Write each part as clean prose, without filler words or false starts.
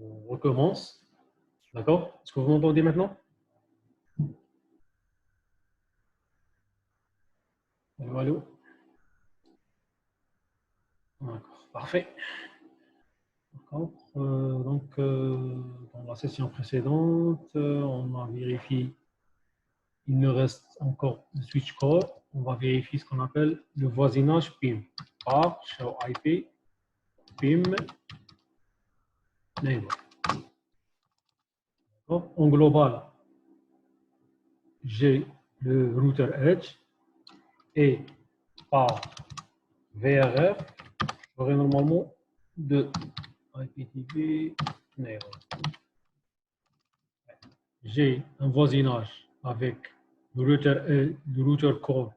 On recommence. D'accord? Est-ce que vous m'entendez maintenant? Allô, allô? D'accord, parfait. D'accord. Dans la session précédente, on a vérifié, il nous reste encore le switch core. On va vérifier ce qu'on appelle le voisinage PIM. Par show IP, PIM, neighbor. En global, j'ai le router Edge et par VRF, j'aurai normalement deux IPTV, neighbor. J'ai un voisinage avec le router core,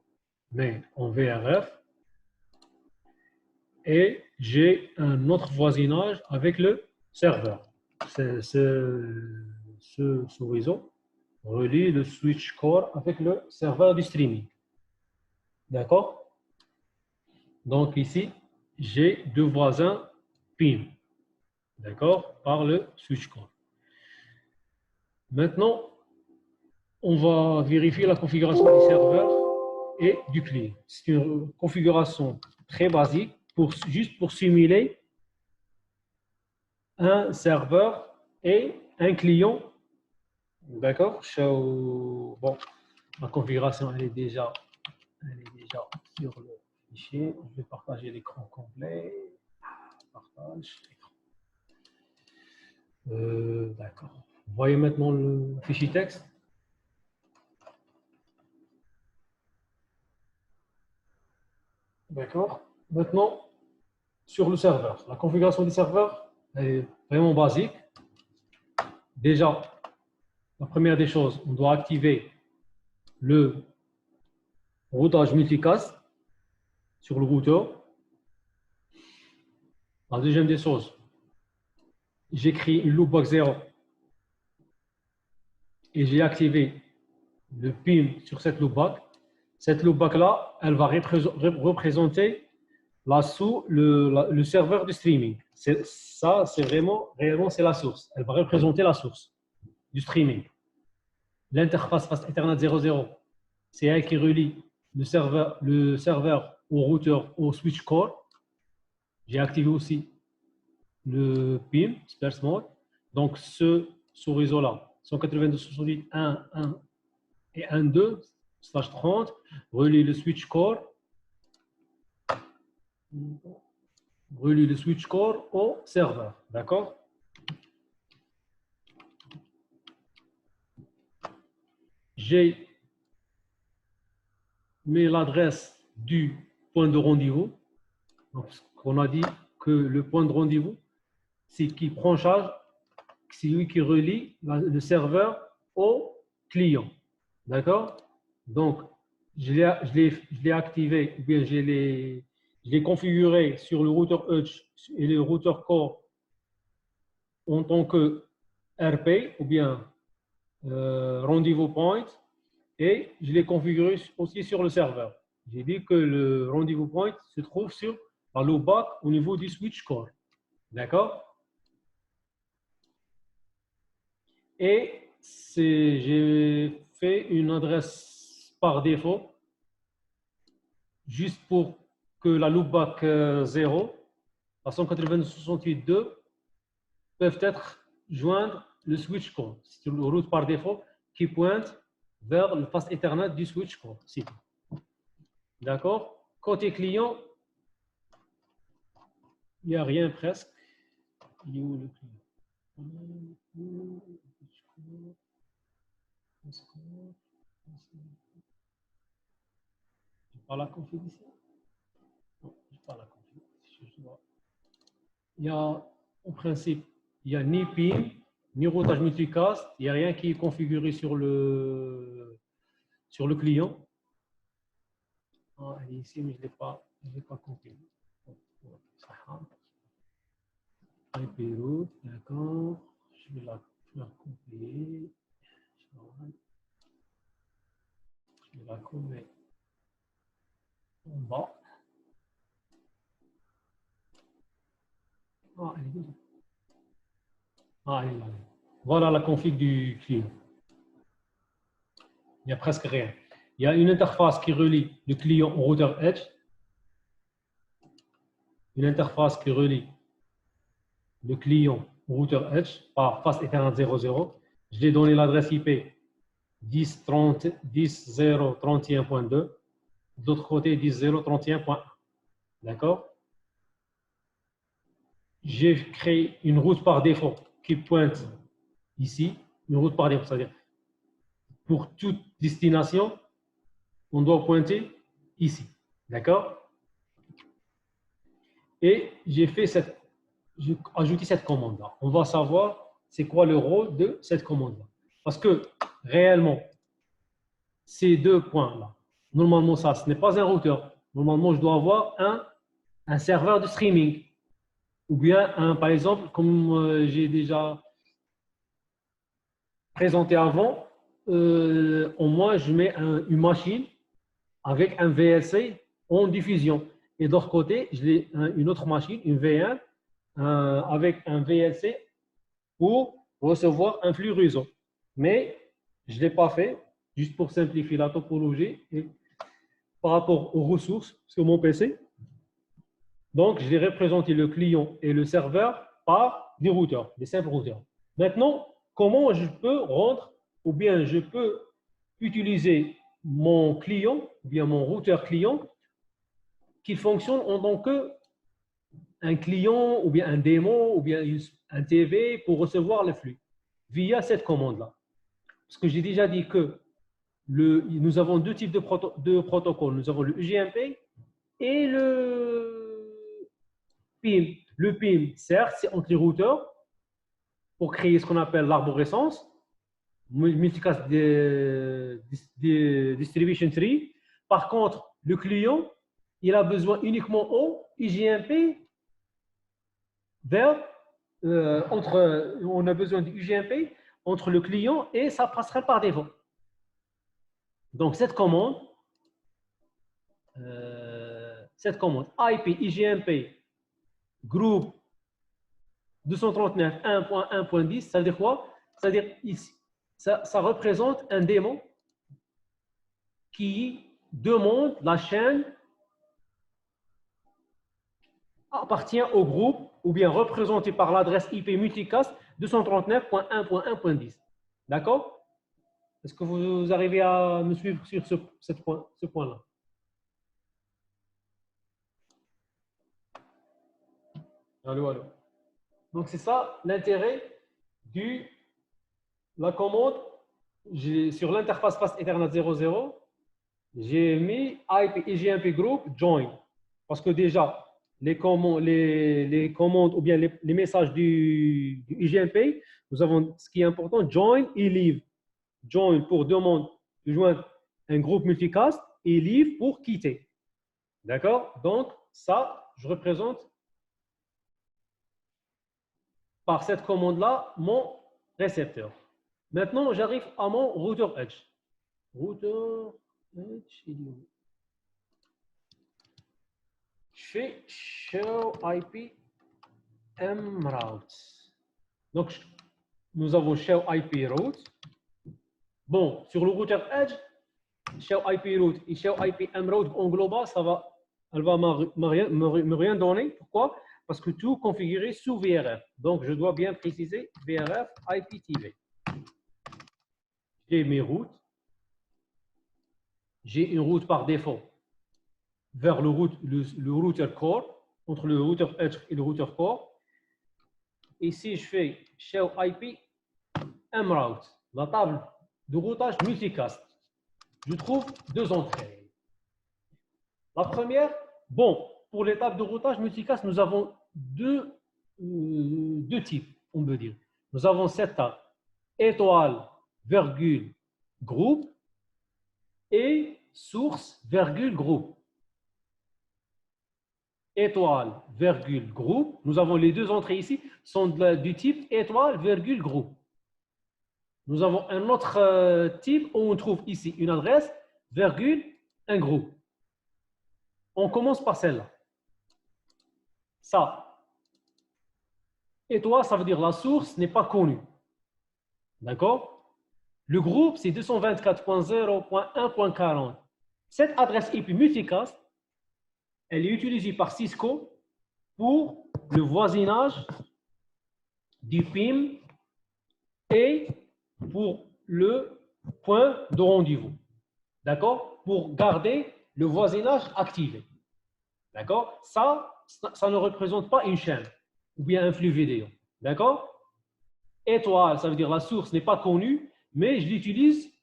mais en VRF, et j'ai un autre voisinage avec le serveur. Ce réseau relie le switch core avec le serveur du streaming. D'accord? Donc ici, j'ai deux voisins PIM. D'accord? Par le switch core. Maintenant, on va vérifier la configuration du serveur et du client. C'est une configuration très basique, juste pour simuler un serveur et un client. D'accord? Bon, la configuration, elle est déjà sur le fichier. Je vais partager l'écran complet. Partage l'écran. D'accord. Vous voyez maintenant le fichier texte. D'accord. Maintenant, sur le serveur. La configuration du serveur est vraiment basique. Déjà, la première des choses, on doit activer le routage multicast sur le routeur. La deuxième des choses, j'écris une loopback 0 et j'ai activé le PIM sur cette loopback. Cette loopback-là, elle va représenter le serveur de streaming. Ça, c'est réellement, c'est la source. Elle va représenter la source du streaming. L'interface face Ethernet 00, c'est elle qui relie le serveur au routeur, au switch core. J'ai activé aussi le PIM, Sparse Mode. Donc, ce réseau-là, 192.168.1.1 et 1.2/30, relie le switch core au serveur. D'accord? J'ai mis l'adresse du point de rendez-vous. Donc, on a dit que le point de rendez-vous, c'est qui prend charge, c'est lui qui relie le serveur au client. D'accord? Donc, je l'ai activé, ou bien je l'ai configuré sur le routeur Edge et le routeur Core en tant que RP, ou bien rendez-vous point, et je l'ai configuré aussi sur le serveur. J'ai dit que le rendez-vous point se trouve sur la loopback au niveau du switch core. D'accord? Et j'ai fait une adresse par défaut, juste pour que la loopback 0, la 192.168.2, peuvent être joindre le switch core. C'est une route par défaut qui pointe vers le face Ethernet du switch core. D'accord? Côté client, il n'y a rien presque. Il est où le client? Je pas la config ici. Non, je pas la config. Il y a, en principe, il n'y a ni PIN, ni routage multicast. Il n'y a rien qui est configuré sur le client. Ah, elle est ici, mais je ne l'ai pas configuré. IP route, d'accord. Je vais la copier. Je vais la coller en bas. Ah, elle est déjà. Allez, allez. Voilà la config du client. Il n'y a presque rien. Il y a une interface qui relie le client au routeur Edge. Une interface qui relie le client au routeur Edge par face Ethernet 00. Je l'ai donné l'adresse IP 10.0.31.2. De l'autre côté, 10.0.31.1. D'accord? J'ai créé une route par défaut qui pointe ici. Une route par défaut, c'est-à-dire pour toute destination, on doit pointer ici. D'accord? Et j'ai ajouté cette commande-là. On va savoir c'est quoi le rôle de cette commande-là. Parce que réellement, ces deux points-là, normalement, ça, ce n'est pas un routeur. Normalement, je dois avoir un serveur de streaming. Ou bien, par exemple, comme j'ai déjà présenté avant, au moins, je mets une machine avec un VLC en diffusion. Et d'autre côté, j'ai une autre machine, une V1, avec un VLC pour recevoir un flux réseau. Mais je ne l'ai pas fait, juste pour simplifier la topologie et par rapport aux ressources sur mon PC. Donc, je vais représenter le client et le serveur par des routeurs, des simples routeurs. Maintenant, comment je peux rendre ou bien je peux utiliser mon client ou bien mon routeur client qui fonctionne en tant qu'un client ou bien un démon ou bien un TV pour recevoir le flux via cette commande-là. Parce que j'ai déjà dit que nous avons deux types de protocoles. Nous avons le UGMP et le PIM. Le PIM, certes, c'est entre les routeurs pour créer ce qu'on appelle l'arborescence, multicast distribution tree. Par contre, le client, il a besoin uniquement au UGMP on a besoin du UGMP entre le client et sa passerelle par défaut. Donc, cette commande IP IGMP groupe 239.1.1.10, ça veut dire quoi? Ça veut dire ici, ça représente un démon qui demande la chaîne appartient au groupe ou bien représenté par l'adresse IP multicast 239.1.1.10. D'accord? Est-ce que vous arrivez à me suivre sur ce point-là? Allô, allô. Donc, c'est ça l'intérêt de la commande. Sur l'interface face Ethernet 00, j'ai mis IP IGMP group join. Parce que déjà, les commandes ou bien les messages du IGMP, nous avons ce qui est important, join et leave. Join pour demande de joindre un groupe multicast et leave pour quitter. D'accord? Donc, ça, je représente par cette commande-là mon récepteur. Maintenant, j'arrive à mon routeur Edge. Routeur Edge, il est où? Je fais show IP mroute. Donc, nous avons show IP route. Bon, sur le routeur Edge, show IP route et show IP mroute en global, elle va me rien donner. Pourquoi? Parce que tout configuré sous VRF. Donc, je dois bien préciser VRF IPTV. J'ai mes routes. J'ai une route par défaut vers le routeur core, entre le routeur Edge et le routeur core. Et si je fais show IP mroute, la table de routage multicast, je trouve deux entrées. La première, bon, pour les tables de routage multicast, nous avons deux types, on peut dire. Nous avons cette table étoile, virgule, groupe et source, virgule, groupe. Étoile, virgule, groupe. Nous avons les deux entrées ici, sont du type étoile, virgule, groupe. Nous avons un autre type où on trouve ici une adresse, virgule, un groupe. On commence par celle-là. Ça, Et toi, ça veut dire la source n'est pas connue. D'accord? Le groupe, c'est 224.0.1.40. Cette adresse IP multicast, elle est utilisée par Cisco pour le voisinage du PIM et pour le point de rendez-vous. D'accord? Pour garder le voisinage activé. D'accord? Ça ne représente pas une chaîne ou bien un flux vidéo. D'accord? Étoile, ça veut dire la source n'est pas connue, mais je l'utilise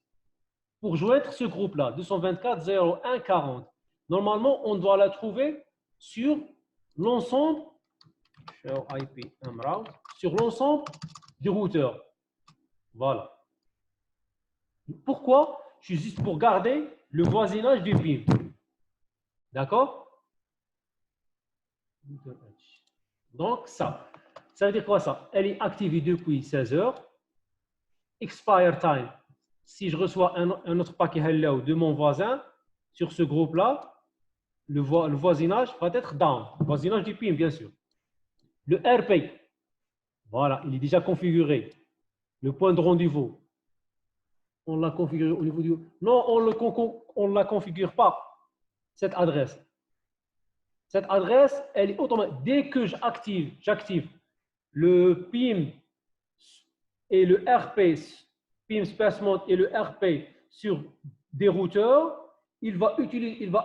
pour joindre ce groupe-là, 224.0.1.40. Normalement, on doit la trouver sur l'ensemble, sur l'ensemble du routeur. Voilà. Pourquoi? C'est juste pour garder le voisinage du PIM. D'accord? Donc, ça veut dire quoi ça? Elle est activée depuis 16 heures. Expire time. Si je reçois un autre paquet hello de mon voisin sur ce groupe-là, le voisinage va être down. Le voisinage du PIM, bien sûr. Le RP, voilà, il est déjà configuré. Le point de rendez-vous, on l'a configuré au niveau du... Non, on ne la configure pas, cette adresse. Cette adresse, elle est automatique. Dès que j'active le PIM et le RP, PIM Space Mode et le RP sur des routeurs, il va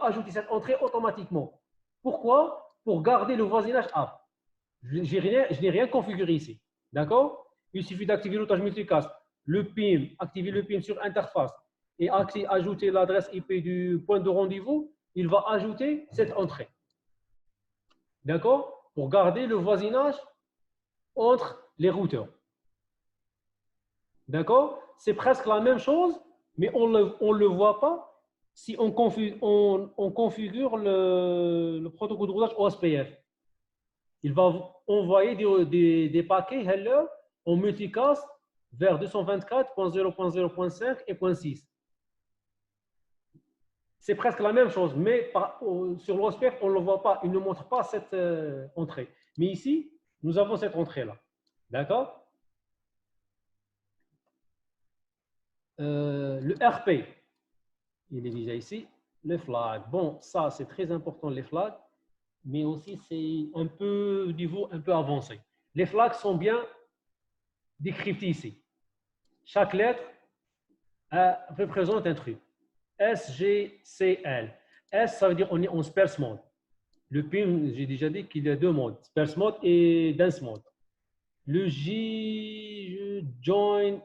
ajouter cette entrée automatiquement. Pourquoi? Pour garder le voisinage app. Je n'ai rien configuré ici. D'accord? Il suffit d'activer l'outage multicast, le PIM, activer le PIM sur interface et ajouter l'adresse IP du point de rendez-vous, il va ajouter cette entrée. D'accord? Pour garder le voisinage entre les routeurs. D'accord? C'est presque la même chose, mais on ne le voit pas si on configure le protocole de routage OSPF. Il va envoyer des paquets hello en multicast vers 224.0.0.5 et 0.6. C'est presque la même chose, mais sur l'OSPF, on ne le voit pas. Il ne montre pas cette entrée. Mais ici, nous avons cette entrée-là. D'accord? Le RP, il est déjà ici. Le flag. Bon, ça, c'est très important, les flags, mais aussi, c'est un peu niveau un peu avancé. Les flags sont bien décryptés ici. Chaque lettre représente un truc. S, G, C, L. S, ça veut dire on est en sparse mode. Le PIM, j'ai déjà dit qu'il y a deux modes, sparse mode et dense mode. Le J, join,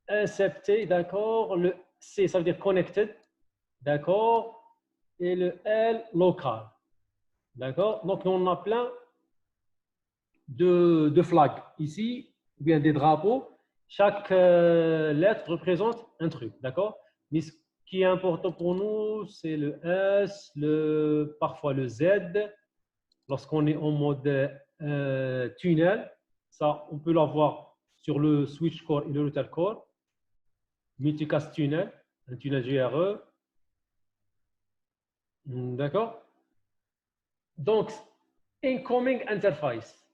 accepté, d'accord. Le C, ça veut dire connected, d'accord. Et le L, local, d'accord. Donc, on a plein de flags ici, ou bien des drapeaux. Chaque lettre représente un truc, d'accord. Mais ce qui est important pour nous, c'est le S, parfois le Z. Lorsqu'on est en mode tunnel, ça, on peut l'avoir sur le switch core et le router core. Multicast tunnel, un tunnel GRE. D'accord? Donc, incoming interface.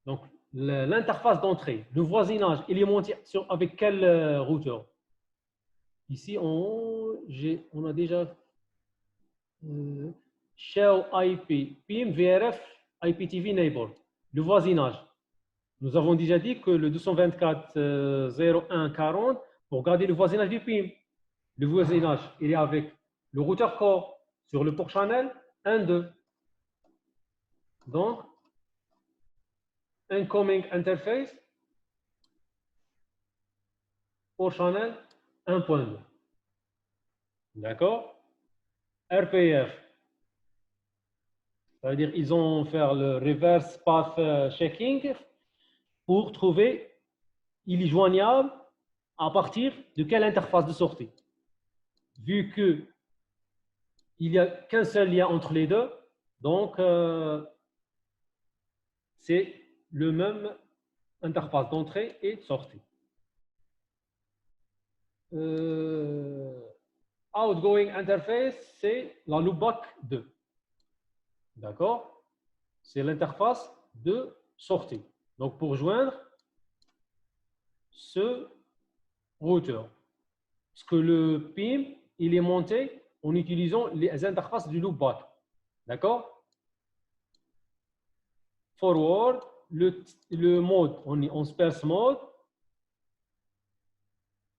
Donc, l'interface d'entrée, le voisinage, il est monté avec quel routeur? Ici, on a déjà Shell IP, PIM, VRF, IPTV Neighbor, le voisinage. Nous avons déjà dit que le 224.0.1.40, pour garder le voisinage du PIM, le voisinage, il est avec le routeur core sur le port channel 1, 2. Donc, incoming interface, port channel 1.2. D'accord? RPF, ça veut dire ils ont fait le reverse path checking pour trouver il est joignable à partir de quelle interface de sortie. Vu que il n'y a qu'un seul lien entre les deux, donc c'est le même interface d'entrée et de sortie. Outgoing interface, c'est la loopback 2. D'accord? C'est l'interface de sortie. Donc, pour joindre ce routeur. Parce que le PIM, il est monté en utilisant les interfaces du loopback. D'accord? Forward, le mode, on est en sparse mode.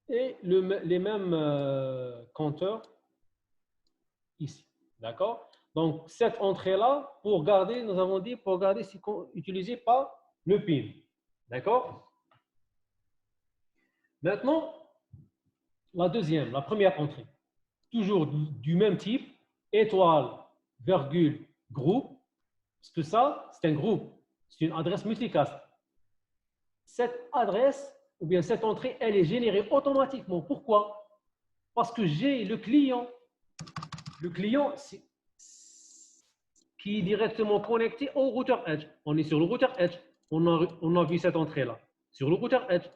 Et les mêmes compteurs ici. D'accord? Donc, cette entrée-là, pour garder, nous avons dit, pour garder, c'est utilisé par le PIN. D'accord? Maintenant, la première entrée. Toujours du même type, étoile, virgule, groupe. Parce que ça, c'est un groupe. C'est une adresse multicast. Cette adresse, ou bien cette entrée, elle est générée automatiquement. Pourquoi? Parce que j'ai le client. Le client, qui est directement connecté au routeur Edge. On est sur le routeur Edge. On a vu cette entrée-là. Sur le routeur Edge.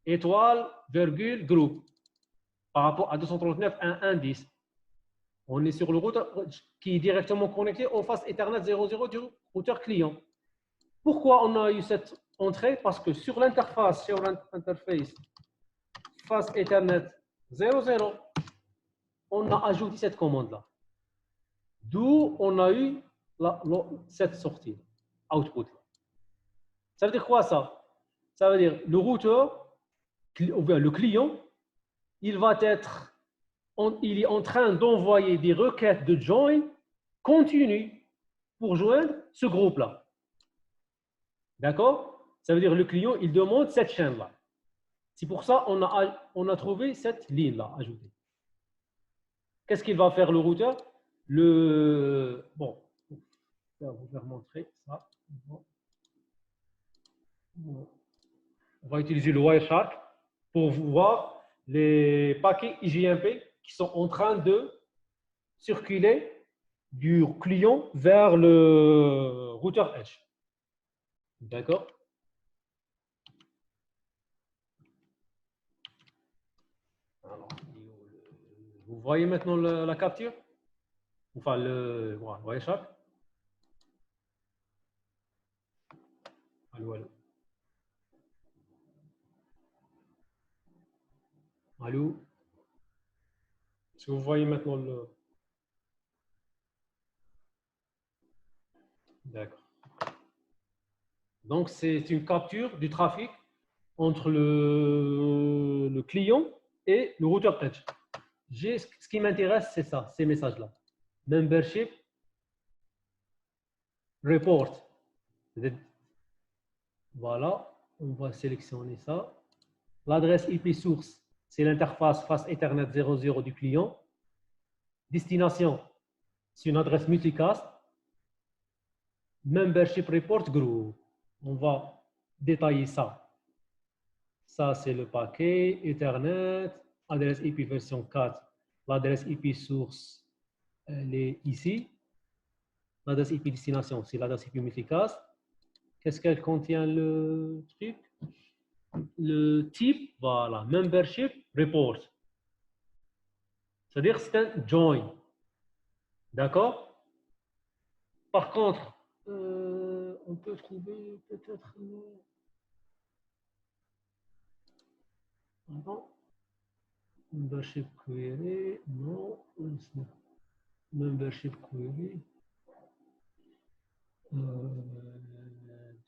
Étoile, virgule, groupe. Par rapport à 239.1.1.10. On est sur le routeur Edge qui est directement connecté au face Ethernet 00 du routeur client. Pourquoi on a eu cette entrée? Parce que sur l'interface, face Ethernet 00, on a ajouté cette commande-là. D'où on a eu cette sortie, output. Ça veut dire quoi ça? Ça veut dire le routeur, ou bien le client, il est en train d'envoyer des requêtes de join continues pour joindre ce groupe-là. D'accord? Ça veut dire le client, il demande cette chaîne-là. C'est pour ça qu'on a trouvé cette ligne-là ajoutée. Qu'est-ce qu'il va faire le routeur? Bon, je vais vous faire montrer ça. On va utiliser le Wireshark pour voir les paquets IGMP qui sont en train de circuler du client vers le routeur Edge. D'accord? Vous voyez maintenant la capture? Enfin, le Wireshark. Allô, allô. Allô? Est-ce que vous voyez maintenant le... D'accord. Donc, c'est une capture du trafic entre le client et le routeur Edge. Ce qui m'intéresse, c'est ça, ces messages-là. Membership report. Voilà, on va sélectionner ça. L'adresse IP source, c'est l'interface face Ethernet 00 du client. Destination, c'est une adresse multicast. Membership report group. On va détailler ça. Ça, c'est le paquet Ethernet, adresse IP version 4. L'adresse IP source, elle est ici. L'adresse IP destination, c'est l'adresse IP multicast. Qu'est-ce qu'elle contient le truc? Le type, voilà, membership report. C'est-à-dire c'est un join. D'accord? Par contre, on peut trouver peut-être... Non. Membership query, non. Membership query.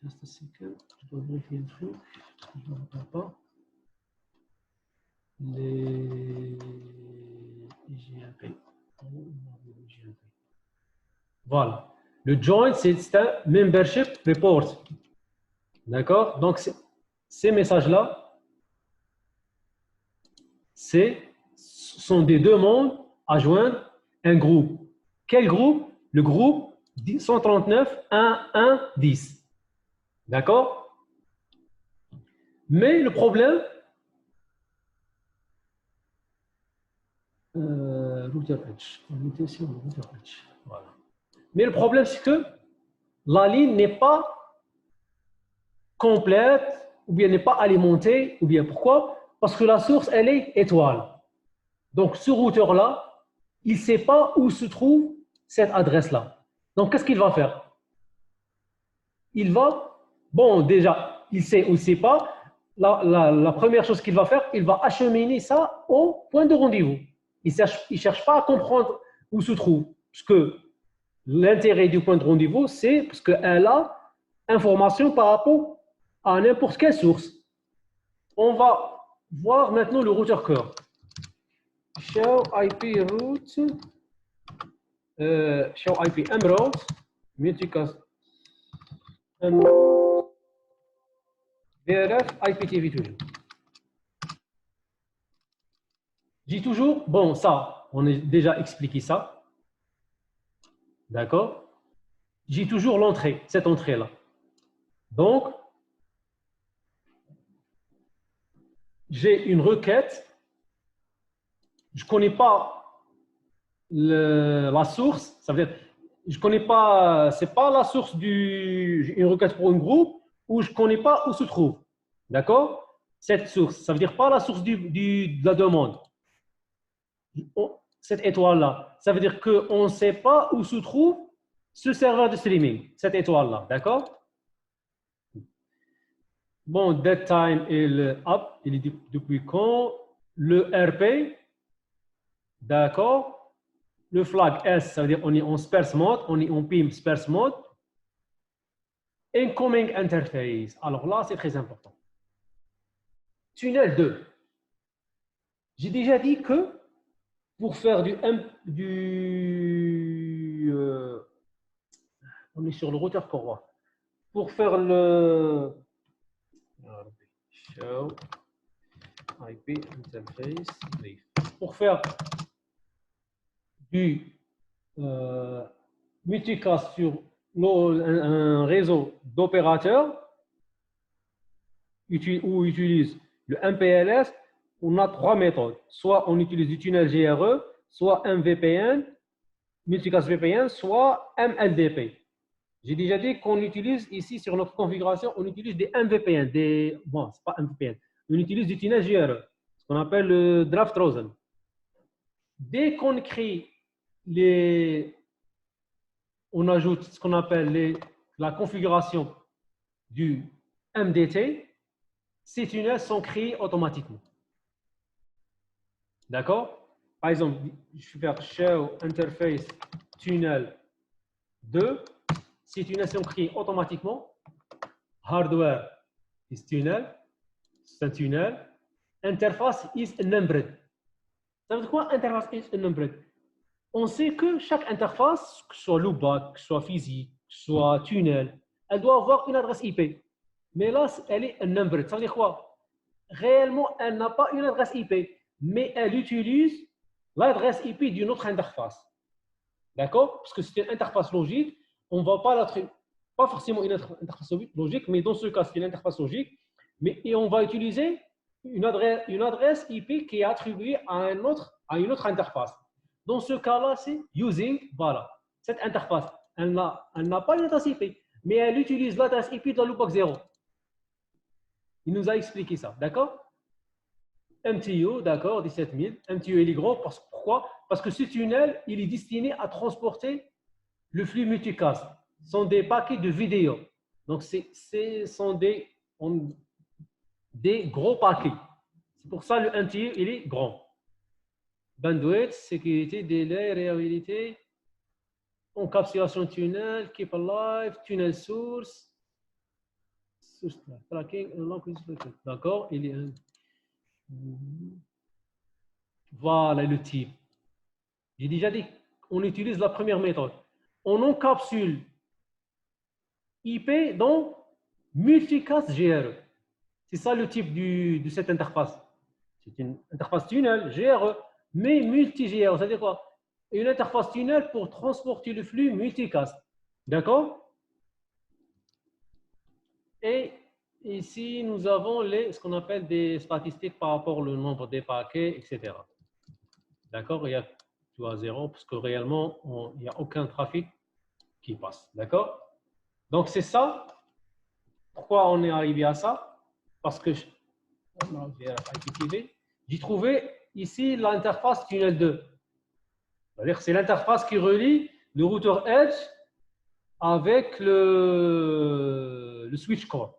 Just a second, je dois vérifier un truc. Je ne vois pas. Les IGMP. Voilà. Le join, c'est un membership report. D'accord? Donc, ces messages-là, ce sont des demandes à joindre un groupe. Quel groupe? Le groupe 139.1.1.10. D'accord? Mais le problème, router Edge. On était sur le router Edge. Voilà. Mais le problème, c'est que la ligne n'est pas complète, ou bien n'est pas alimentée, ou bien pourquoi? Parce que la source, elle est étoile. Donc, ce routeur-là, il ne sait pas où se trouve cette adresse-là. Donc, qu'est-ce qu'il va faire? Il va Bon, déjà, il sait ou il ne sait pas. La première chose qu'il va faire, il va acheminer ça au point de rendez-vous. Il ne cherche pas à comprendre où se trouve. Parce que l'intérêt du point de rendez-vous, c'est parce qu'elle a information par rapport à n'importe quelle source. On va voir maintenant le routeur cœur. Show IP route, show IP emerald, multicast VRF, IPTV toujours. J'ai toujours, bon, ça, on a déjà expliqué ça. D'accord? J'ai toujours l'entrée, cette entrée-là. Donc, j'ai une requête. Je ne connais pas la source. Ça veut dire, je ne connais pas, ce n'est pas la source d'une requête pour un groupe où je ne connais pas où se trouve. D'accord? Cette source, ça veut dire pas la source de la demande. Cette étoile-là, ça veut dire qu'on ne sait pas où se trouve ce serveur de streaming, cette étoile-là. D'accord? Bon, dead time et le up, il est depuis quand? Le RP, d'accord? Le flag S, ça veut dire on est en sparse mode, on est en PIM sparse mode. Incoming interface. Alors là, c'est très important. Tunnel 2. J'ai déjà dit que pour faire on est sur le routeur courroie. Pour faire le show IP interface brief. Pour faire du multicast sur un réseau d'opérateurs où utilise le MPLS, on a trois méthodes. Soit on utilise du tunnel GRE, soit un VPN, multicast VPN, soit MLDP. J'ai déjà dit qu'on utilise ici sur notre configuration, on utilise des MVPN, bon, c'est pas MVPN, on utilise du tunnel GRE, ce qu'on appelle le draft Rosen. Dès qu'on crée on ajoute ce qu'on appelle la configuration du MDT, ces tunnels sont créés automatiquement. D'accord? Par exemple, je vais faire show interface tunnel 2. Ces tunnels sont créés automatiquement. Hardware is tunnel. C'est un tunnel. Interface is numbered. Ça veut dire quoi, interface is numbered? On sait que chaque interface, que ce soit loopback, que ce soit physique, que ce soit tunnel, elle doit avoir une adresse IP. Mais là, elle est numbered. Ça veut dire quoi? Réellement, elle n'a pas une adresse IP, mais elle utilise l'adresse IP d'une autre interface. D'accord? Parce que c'est une interface logique, on ne va pas forcément une interface logique, mais dans ce cas, c'est une interface logique, et on va utiliser une adresse IP qui est attribuée à une autre interface. Dans ce cas-là, c'est using, voilà. Cette interface, elle n'a pas une adresse IP, mais elle utilise l'adresse IP de la loopback 0. Il nous a expliqué ça, d'accord? MTU, d'accord, 17 000. MTU, il est grand. Pourquoi? Parce que ce tunnel, il est destiné à transporter le flux multicast. Ce sont des paquets de vidéos. Donc, ce sont des gros paquets. C'est pour ça le MTU, il est grand. Bandwidth, sécurité, délai, réhabilité, encapsulation tunnel, keep alive, tunnel source, tracking, d'accord, il est un. Voilà le type. J'ai déjà dit qu'on utilise la première méthode. On encapsule IP dans multicast GRE. C'est ça le type de cette interface. C'est une interface tunnel GRE, mais multi-GRE. Ça veut dire quoi? Une interface tunnel pour transporter le flux multicast. D'accord? Et ici, nous avons ce qu'on appelle des statistiques par rapport au nombre des paquets, etc. D'accord? Il y a tout à zéro parce que réellement, il n'y a aucun trafic qui passe. D'accord? Donc, c'est ça. Pourquoi on est arrivé à ça? Parce que j'ai trouvé ici l'interface tunnel 2. C'est-à-dire que c'est l'interface qui relie le routeur Edge avec le le switch core.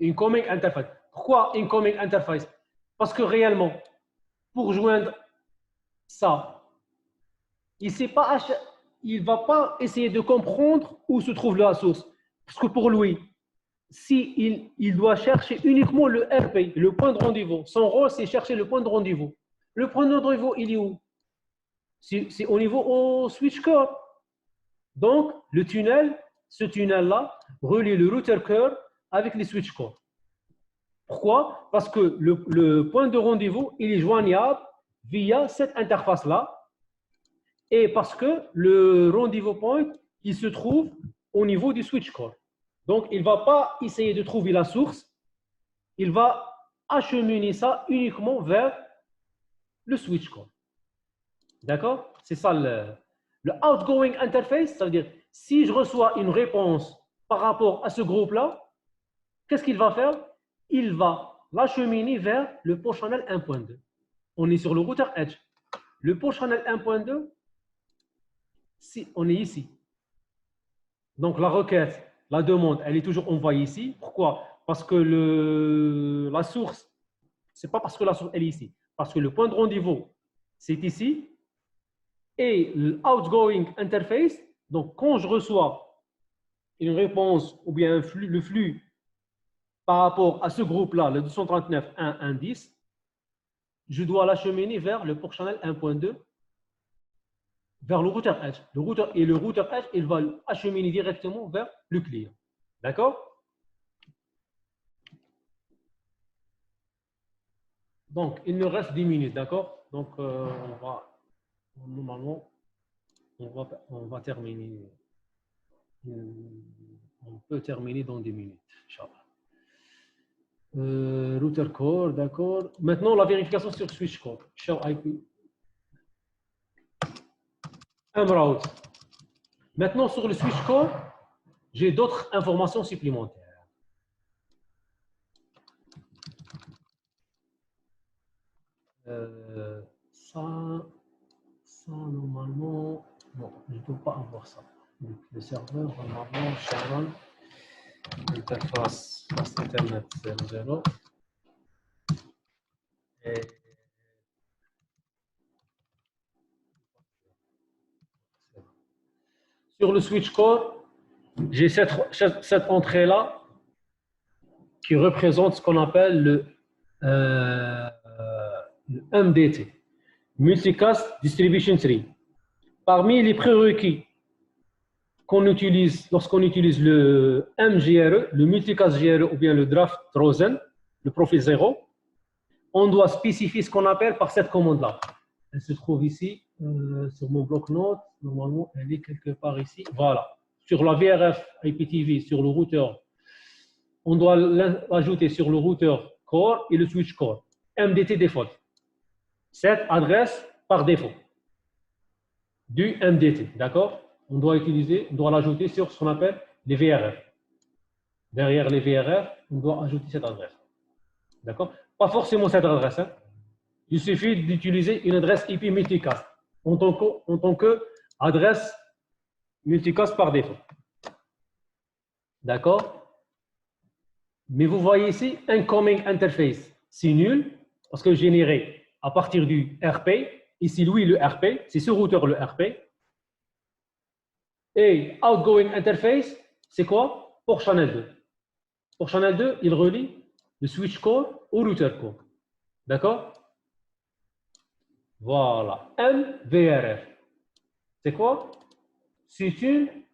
Incoming interface. Pourquoi incoming interface? Parce que réellement, pour joindre ça, il ne va pas essayer de comprendre où se trouve la source. Parce que pour lui, si il doit chercher uniquement le RP, le point de rendez-vous. Son rôle, c'est chercher le point de rendez-vous. Le point de rendez-vous, il est où? C'est au niveau au switch core. Donc, le tunnel, ce tunnel-là, relie le router core avec les switch core. Pourquoi? Parce que le point de rendez-vous, il est joignable via cette interface-là. Et parce que le rendez-vous point, il se trouve au niveau du switch core. Donc, il ne va pas essayer de trouver la source. Il va acheminer ça uniquement vers le switch core. D'accord? C'est ça le outgoing interface. Ça veut dire, si je reçois une réponse par rapport à ce groupe-là, qu'est-ce qu'il va faire? Il va l'acheminer vers le port channel 1.2. On est sur le routeur Edge. Le port channel 1.2, si on est ici. Donc, la requête, la demande, elle est toujours envoyée ici. Pourquoi? Parce que la source, c'est pas parce que la source, elle est ici. Parce que le point de rendez-vous, c'est ici. Et l'outgoing interface, donc quand je reçois une réponse ou bien le flux par rapport à ce groupe-là, le 239.1.1.10, je dois l'acheminer vers le port channel 1.2, vers le routeur Edge. Le routeur Edge, il va l'acheminer directement vers le client. D'accord? Donc, il nous reste 10 minutes, d'accord? Donc, normalement, on va terminer. On peut terminer dans 10 minutes, Inch'Allah. Router core, d'accord. Maintenant, la vérification sur switch core. Show IP. Mroute. Maintenant, sur le switch core, j'ai d'autres informations supplémentaires. Ça, normalement, non, je ne peux pas avoir ça. Donc, le serveur, normalement, Sharon, interface Internet 0. Et sur le switch core, j'ai cette entrée-là qui représente ce qu'on appelle le MDT, Multicast Distribution Tree. Parmi les prérequis qu'on utilise lorsqu'on utilise le MGRE, le Multicast GRE ou bien le Draft Rosen, le profil 0, on doit spécifier ce qu'on appelle par cette commande-là. Elle se trouve ici, sur mon bloc-notes. Normalement, elle est quelque part ici. Voilà. Sur la VRF IPTV, sur le routeur, on doit l'ajouter sur le routeur core et le switch core. MDT default. Cette adresse par défaut du MDT. D'accord? On doit l'ajouter sur ce qu'on appelle les VRF. Derrière les VRF, on doit ajouter cette adresse. D'accord? Pas forcément cette adresse. Hein? Il suffit d'utiliser une adresse IP multicast en tant que adresse multicast par défaut. D'accord? Mais vous voyez ici, incoming interface, c'est nul parce que généré à partir du RP. Ici, lui, le RP, c'est ce routeur le RP. Et outgoing interface, c'est quoi? Port channel 2. Port channel 2, il relie le switch core au router core. D'accord? Voilà. MVRF. C'est quoi? C'est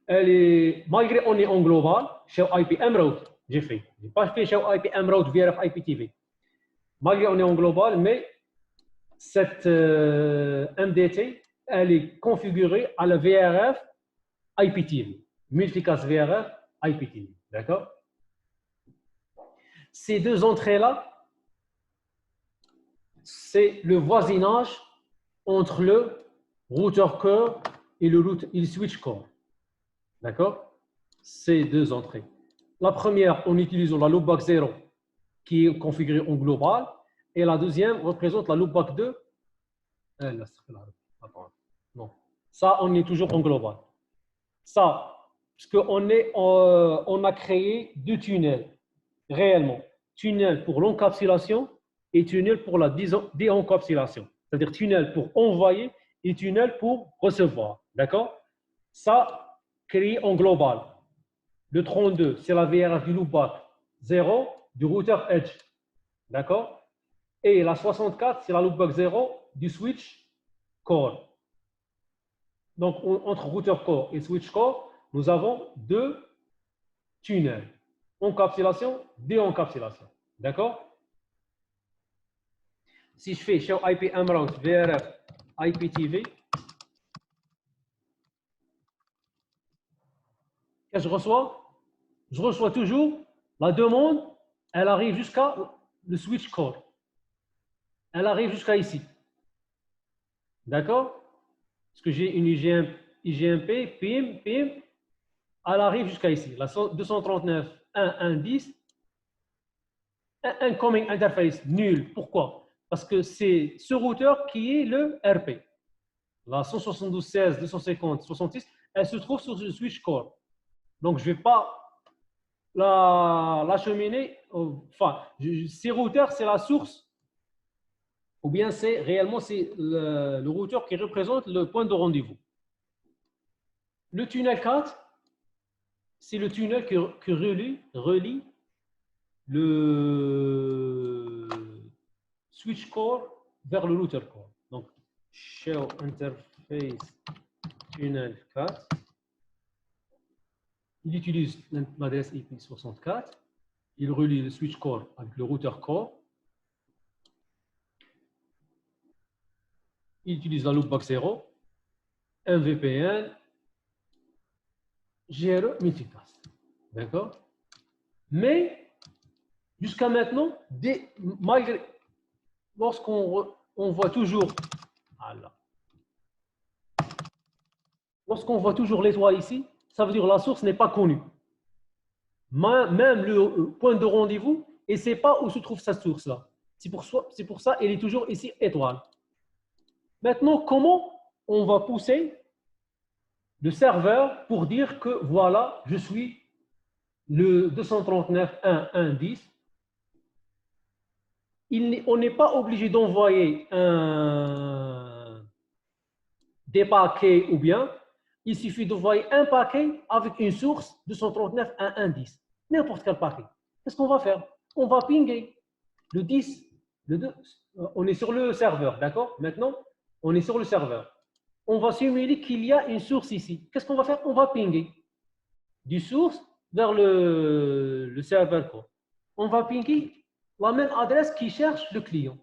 elle est, malgré on est en global, chez IP Mroute, j'ai fait. Je n'ai pas fait chez IP Mroute VRF IPTV. Malgré on est en global, mais cette MDT, elle est configurée à la VRF IPTV. Multicast VRF IPTV. D'accord? Ces deux entrées-là, c'est le voisinage entre le routeur core et le switch core. D'accord? Ces deux entrées. La première, en utilisant la loopback 0 qui est configurée en global, et la deuxième représente la loopback 2. Non. Ça, on est toujours en global. Ça, on a créé deux tunnels, réellement. Tunnel pour l'encapsulation et tunnel pour la déencapsulation. C'est-à-dire tunnel pour envoyer et tunnel pour recevoir. D'accord? Ça, créé en global. Le 32, c'est la VRF du loopback 0 du routeur Edge. D'accord? Et la 64, c'est la loopback 0 du switch core. Donc, entre routeur core et switch core, nous avons deux tunnels. Encapsulation, déencapsulation. D'accord? Si je fais show IP mRoute VRF IPTV, qu'est-ce que je reçois? Je reçois toujours la demande, elle arrive jusqu'à le switch core. Elle arrive jusqu'à ici. D'accord? Parce que j'ai une IGMP, PIM, PIM, elle arrive jusqu'à ici. La 239.1.1.10, incoming interface nul. Pourquoi? Parce que c'est ce routeur qui est le RP. La 172.16.250.66, elle se trouve sur le switch core. Donc, je ne vais pas l'acheminer. Enfin, ces routeurs, c'est la source. Ou bien c'est réellement le routeur qui représente le point de rendez-vous. Le tunnel 4, c'est le tunnel qui relie le switch core vers le router core. Donc, show interface tunnel 4. Il utilise l'adresse IP 64. Il relie le switch core avec le router core. Il utilise la loopback 0, un VPN, GRE multicast. D'accord? Mais jusqu'à maintenant, malgré, lorsqu'on voit toujours, lorsqu'on voit toujours l'étoile ici, ça veut dire que la source n'est pas connue. Même le point de rendez-vous, et ne sait pas où se trouve sa source là. C'est pour ça qu'elle est toujours ici étoile. Maintenant, comment on va pousser le serveur pour dire que voilà, je suis le 239.1.1.10. On n'est pas obligé d'envoyer des paquets ou bien, il suffit d'envoyer un paquet avec une source 239.1.1.10. N'importe quel paquet. Qu'est-ce qu'on va faire? On va pinguer le 10, le 2. On est sur le serveur, d'accord? Maintenant, on est sur le serveur. On va simuler qu'il y a une source ici. Qu'est-ce qu'on va faire? On va pinguer du source vers le serveur core. On va pinguer la même adresse qui cherche le client.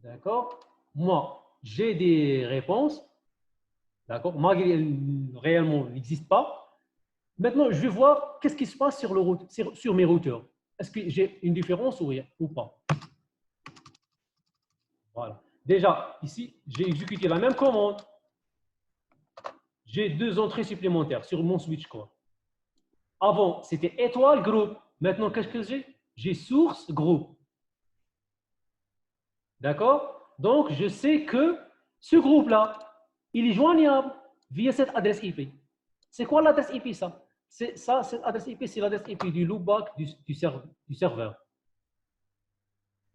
D'accord? Moi, j'ai des réponses. D'accord? Malgré réellement n'existe pas. Maintenant, je vais voir qu'est-ce qui se passe sur mes routeurs. Est-ce que j'ai une différence ou pas? Voilà. Déjà, ici, j'ai exécuté la même commande. J'ai deux entrées supplémentaires sur mon switch core. Avant, c'était étoile groupe. Maintenant, qu'est-ce que j'ai? J'ai source groupe. D'accord? Donc, je sais que ce groupe-là, il est joignable via cette adresse IP. C'est quoi l'adresse IP, ça? Cette adresse IP, c'est l'adresse IP du loopback du serveur.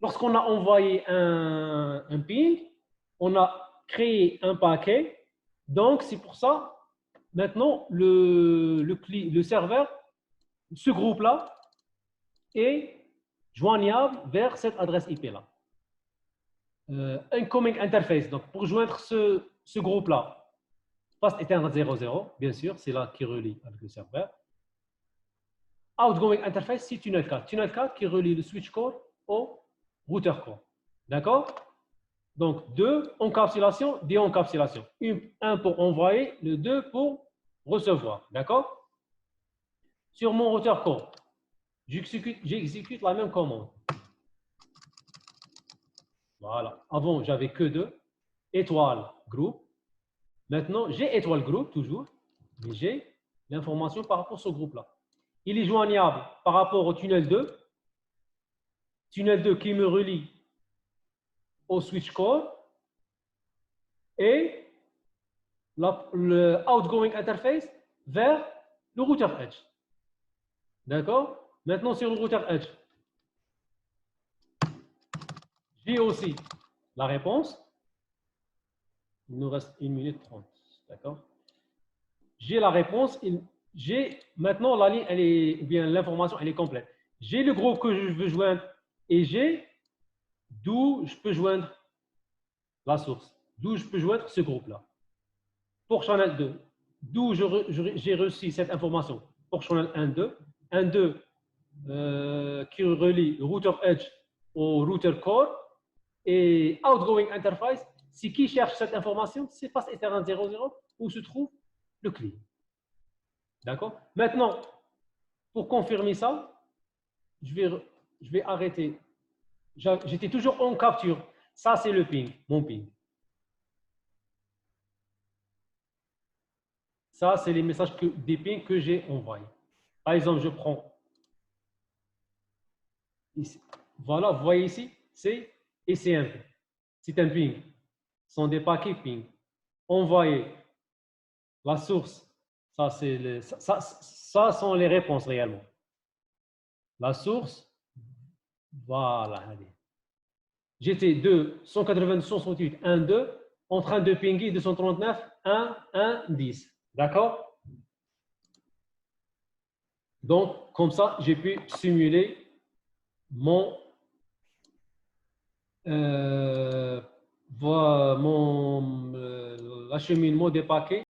Lorsqu'on a envoyé un ping, on a créé un paquet. Donc, c'est pour ça, maintenant, le serveur, ce groupe-là, est joignable vers cette adresse IP-là. Incoming interface, donc pour joindre ce groupe-là, fast Ethernet 00, bien sûr, c'est là qui relie avec le serveur. Outgoing interface, c'est tunnel 4. Tunnel 4 qui relie le switch core au router core. D'accord? Donc, deux, encapsulation, déencapsulation. Un pour envoyer, le deux pour recevoir. D'accord? Sur mon router core, j'exécute la même commande. Voilà. Avant, j'avais que deux. Étoile, groupe. Maintenant, j'ai étoile groupe, toujours. Mais j'ai l'information par rapport à ce groupe-là. Il est joignable par rapport au tunnel 2. Tunnel 2 qui me relie au switch core. Et le outgoing interface vers le routeur Edge. D'accord? Maintenant, sur le routeur Edge, j'ai aussi la réponse. Il nous reste 1 minute 30. D'accord? J'ai la réponse. J'ai maintenant la ligne, elle est, ou bien l'information, elle est complète. J'ai le groupe que je veux joindre et j'ai d'où je peux joindre la source, d'où je peux joindre ce groupe-là. Pour channel 2, d'où j'ai reçu cette information pour channel 1.2, 1.2 qui relie le router Edge au router Core et outgoing interface, c'est qui cherche cette information, c'est face Ethernet 00 où se trouve le client. D'accord? Maintenant, pour confirmer ça, je vais arrêter. J'étais toujours en capture. Ça, c'est le ping, mon ping. Ça, c'est les messages des pings que j'ai envoyés. Par exemple, je prends ici. Voilà, vous voyez ici, c'est ECMP. C'est un ping. Ce sont des paquets ping. Envoyés. La source, ça sont les réponses réellement. La source, voilà. J'étais de 192.168, 1.2, en train de pinguer 239, 1, 1, 10. D'accord? Donc, comme ça, j'ai pu simuler mon l'acheminement des paquets